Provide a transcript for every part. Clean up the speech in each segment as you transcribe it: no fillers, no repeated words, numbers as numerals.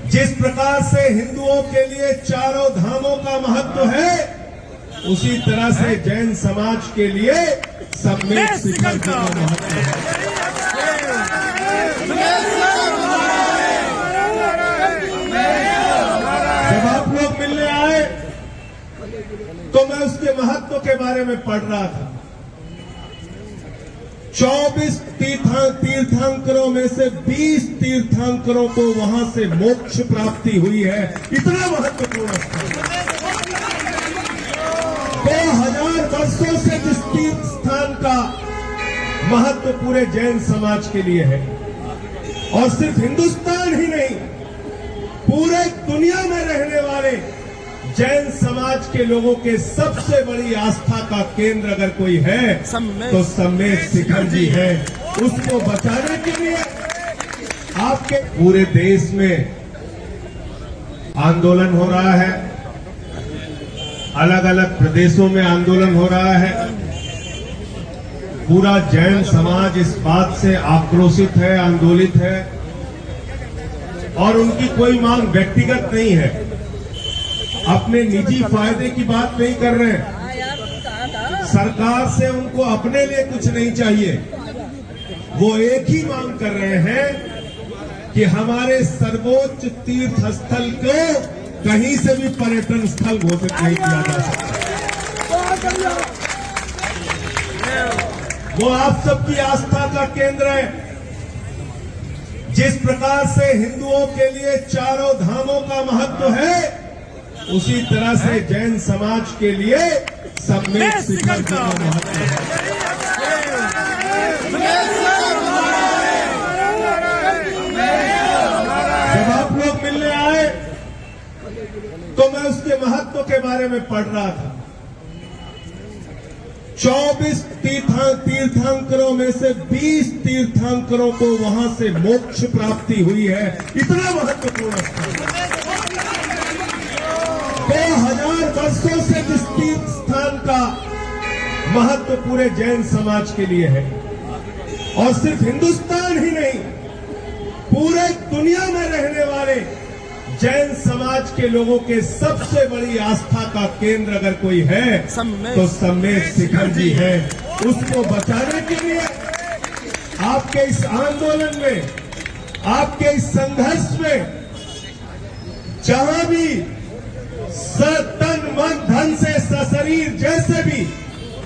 जिस प्रकार से हिंदुओं के लिए चारों धामों का महत्व है, उसी तरह से जैन समाज के लिए समेत शिखर का महत्व है। जब आप लोग मिलने आए तो मैं उसके महत्व के बारे में पढ़ रहा था। 24 तीर्थंकरों में से 20 तीर्थंकरों को वहां से मोक्ष प्राप्ति हुई है। इतना महत्वपूर्ण स्थान, 2000 वर्षों से जिस तीर्थ स्थान का महत्व पूरे जैन समाज के लिए है, और सिर्फ हिंदुस्तान ही नहीं, पूरे दुनिया में रहने वाले जैन समाज के लोगों के सबसे बड़ी आस्था का केंद्र अगर कोई है तो समेत शिखर जी है। उसको बचाने के लिए आपके पूरे देश में आंदोलन हो रहा है, अलग अलग प्रदेशों में आंदोलन हो रहा है। पूरा जैन समाज इस बात से आक्रोशित है, आंदोलित है, और उनकी कोई मांग व्यक्तिगत नहीं है, अपने निजी फायदे की बात नहीं कर रहे हैं। सरकार से उनको अपने लिए कुछ नहीं चाहिए। वो एक ही मांग कर रहे हैं कि हमारे सर्वोच्च तीर्थ स्थल को कहीं से भी पर्यटन स्थल घोषित नहीं किया जा सकता। वो आप सबकी आस्था का केंद्र है। जिस प्रकार से हिंदुओं के लिए चारों धामों का महत्व है, उसी तरह से जैन समाज के लिए समेत शिखर का महत्व है। जब आप लोग मिलने आए तो मैं उसके महत्व के बारे में पढ़ रहा था। 24 तीर्थंकरों में से 20 तीर्थंकरों को वहां से मोक्ष प्राप्ति हुई है। इतना महत्वपूर्ण स्थान, 2000 वर्षों से जिस तीर्थ स्थान का महत्व पूरे जैन समाज के लिए है, और सिर्फ हिंदुस्तान ही नहीं, पूरे दुनिया में रहने वाले जैन समाज के लोगों के सबसे बड़ी आस्था का केंद्र अगर कोई है तो समेत शिखर जी है। उसको बचाने के लिए आपके इस आंदोलन में, आपके इस संघर्ष में, जहां भी तन मन धन से सशरीर जैसे भी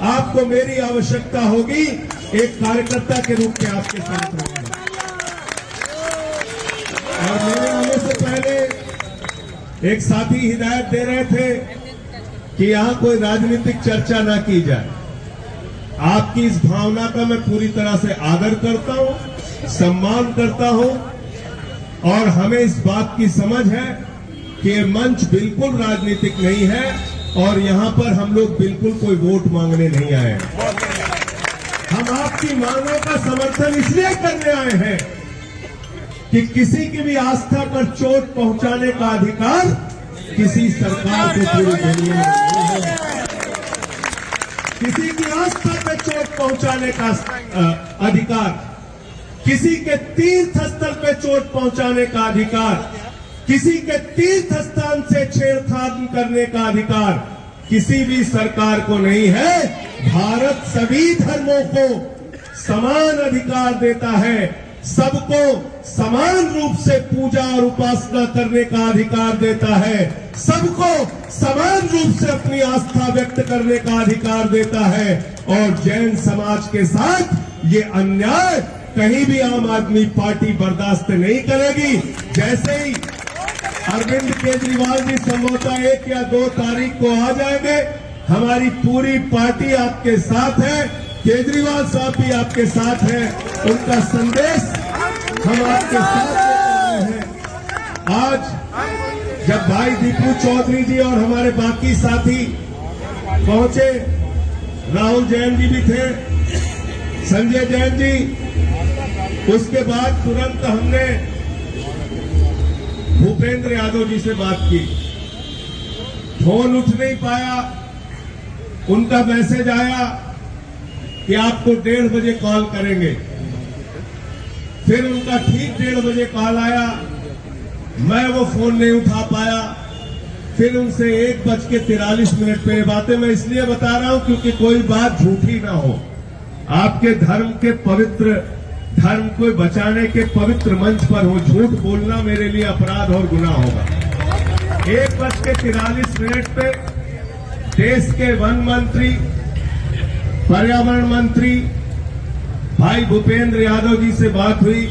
आपको मेरी आवश्यकता होगी, एक कार्यकर्ता के रूप में आपके साथ रहूंगा। और मेरे आने से पहले एक साथी हिदायत दे रहे थे कि यहां कोई राजनीतिक चर्चा ना की जाए। आपकी इस भावना का मैं पूरी तरह से आदर करता हूं, सम्मान करता हूं, और हमें इस बात की समझ है कि ये मंच बिल्कुल राजनीतिक नहीं है, और यहां पर हम लोग बिल्कुल कोई वोट मांगने नहीं आए हैं। हम आपकी मांगों का समर्थन इसलिए करने आए हैं कि किसी की भी आस्था पर चोट पहुंचाने का अधिकार किसी सरकार को पूरी दुनिया में नहीं है। किसी की आस्था पर चोट पहुंचाने का अधिकार, किसी के तीर्थ स्थल पर चोट पहुंचाने का अधिकार, किसी के तीर्थ स्थान से छेड़छाड़ करने का अधिकार किसी भी सरकार को नहीं है। भारत सभी धर्मों को समान अधिकार देता है, सबको समान रूप से पूजा और उपासना करने का अधिकार देता है, सबको समान रूप से अपनी आस्था व्यक्त करने का अधिकार देता है। और जैन समाज के साथ ये अन्याय कहीं भी आम आदमी पार्टी बर्दाश्त नहीं करेगी। जैसे ही अरविंद केजरीवाल जी संभवतः 1 या 2 तारीख को आ जाएंगे, हमारी पूरी पार्टी आपके साथ है, केजरीवाल साहब भी आपके साथ हैं, उनका संदेश हम आपके साथ ले रहे हैं। आज जब भाई दीपू चौधरी जी और हमारे बाकी साथी पहुंचे, राहुल जैन जी भी थे, संजय जैन जी, उसके बाद तुरंत हमने भूपेंद्र यादव जी से बात की। फोन उठ नहीं पाया, उनका मैसेज आया कि आपको 1:30 बजे कॉल करेंगे। फिर उनका ठीक 1:30 बजे कॉल आया मैं वो फोन नहीं उठा पाया। फिर उनसे 1:43 पे, ये बातें मैं इसलिए बता रहा हूं क्योंकि कोई बात झूठी ना हो। आपके धर्म के पवित्र धर्म को बचाने के पवित्र मंच पर हो झूठ बोलना मेरे लिए अपराध और गुनाह होगा। 1:43 पे देश के वन मंत्री, पर्यावरण मंत्री भाई भूपेंद्र यादव जी से बात हुई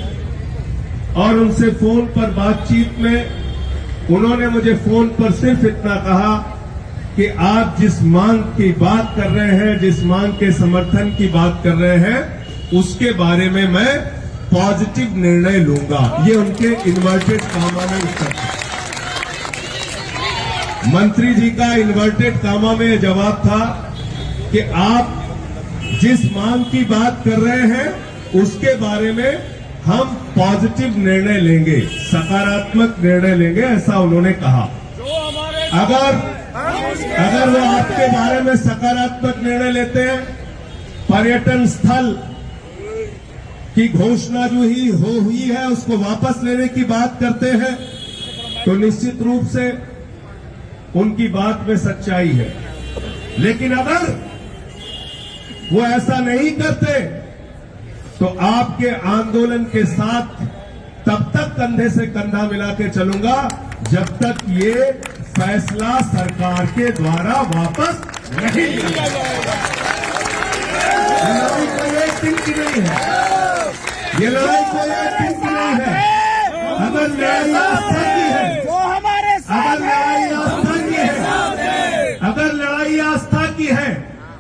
और उनसे फोन पर बातचीत में उन्होंने मुझे फोन पर सिर्फ इतना कहा कि आप जिस मांग की बात कर रहे हैं, जिस मांग के समर्थन की बात कर रहे हैं, उसके बारे में मैं पॉजिटिव निर्णय लूंगा। ये उनके इन्वर्टेड कामा में उत्तर था। मंत्री जी का इन्वर्टेड कामा में जवाब था कि आप जिस मांग की बात कर रहे हैं उसके बारे में हम पॉजिटिव निर्णय लेंगे, सकारात्मक निर्णय लेंगे, ऐसा उन्होंने कहा। अगर वो आपके बारे में सकारात्मक निर्णय लेते हैं, पर्यटन स्थल की घोषणा जो ही हुई है उसको वापस लेने की बात करते हैं, तो निश्चित रूप से उनकी बात में सच्चाई है। लेकिन अगर वो ऐसा नहीं करते तो आपके आंदोलन के साथ तब तक कंधे से कंधा मिला के चलूंगा जब तक ये फैसला सरकार के द्वारा वापस नहीं लिया जाएगा। ये लड़ाई कोई एक दिन की नहीं है, ये लड़ाई कोई एक दिन की नहीं है। अगर लड़ाई आस्था की है, अगर लड़ाई आस्था की है, अगर लड़ाई आस्था की है,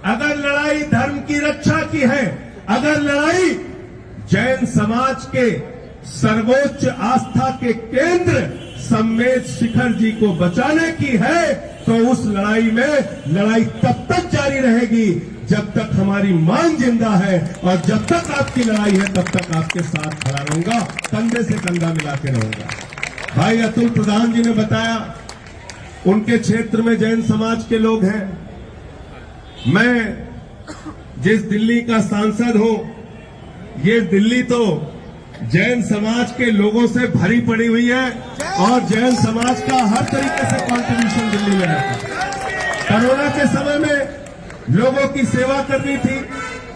अगर लड़ाई धर्म की रक्षा की है, अगर लड़ाई जैन समाज के सर्वोच्च आस्था के केंद्र सम्मेद शिखर जी को बचाने की है, तो उस लड़ाई में लड़ाई तब तक जारी रहेगी जब तक हमारी मांग जिंदा है, और जब तक आपकी लड़ाई है तब तक आपके साथ खड़ा रहूंगा, कंधे से कंधा मिला के रहूंगा। भाई अतुल प्रधान जी ने बताया उनके क्षेत्र में जैन समाज के लोग हैं। मैं जिस दिल्ली का सांसद हूं, ये दिल्ली तो जैन समाज के लोगों से भरी पड़ी हुई है और जैन समाज का हर तरीके से कंट्रीब्यूशन दिल्ली में है। कोरोना के समय में लोगों की सेवा करनी थी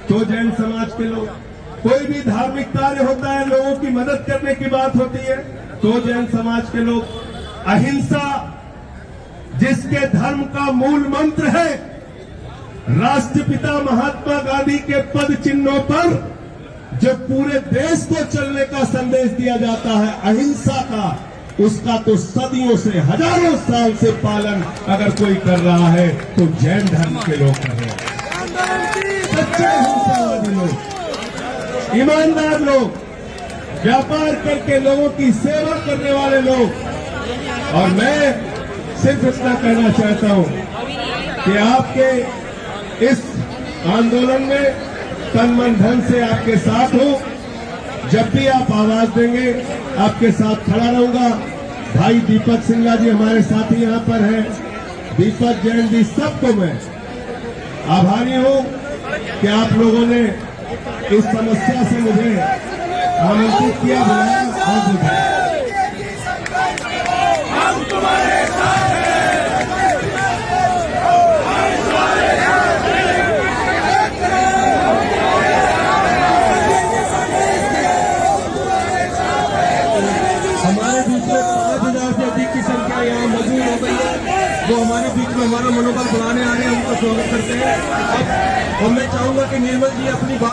तो जैन समाज के लोग, कोई भी धार्मिक कार्य होता है, लोगों की मदद करने की बात होती है तो जैन समाज के लोग, अहिंसा जिसके धर्म का मूल मंत्र है, राष्ट्रपिता महात्मा गांधी के पद चिन्हों पर जो पूरे देश को चलने का संदेश दिया जाता है अहिंसा का, उसका तो सदियों से, हजारों साल से पालन अगर कोई कर रहा है तो जैन धर्म के लोग कर रहे हैं। सच्चे अहिंसावादी लोग, ईमानदार लोग, व्यापार करके लोगों की सेवा करने वाले लोग। और मैं सिर्फ इतना कहना चाहता हूं कि आपके इस आंदोलन में तन मन धन से आपके साथ हूं। जब भी आप आवाज देंगे आपके साथ खड़ा रहूंगा। भाई दीपक सिंगला जी हमारे साथी यहां पर हैं, दीपक जैन जी, सबको मैं आभारी हूं कि आप लोगों ने इस समस्या से मुझे आमंत्रित किया, बुलाया और बुझाया। वो हमारे बीच में हमारा मनोबल बढ़ाने आ रहे हैं, उनका स्वागत करते हैं। और मैं चाहूंगा कि निर्मल जी अपनी बात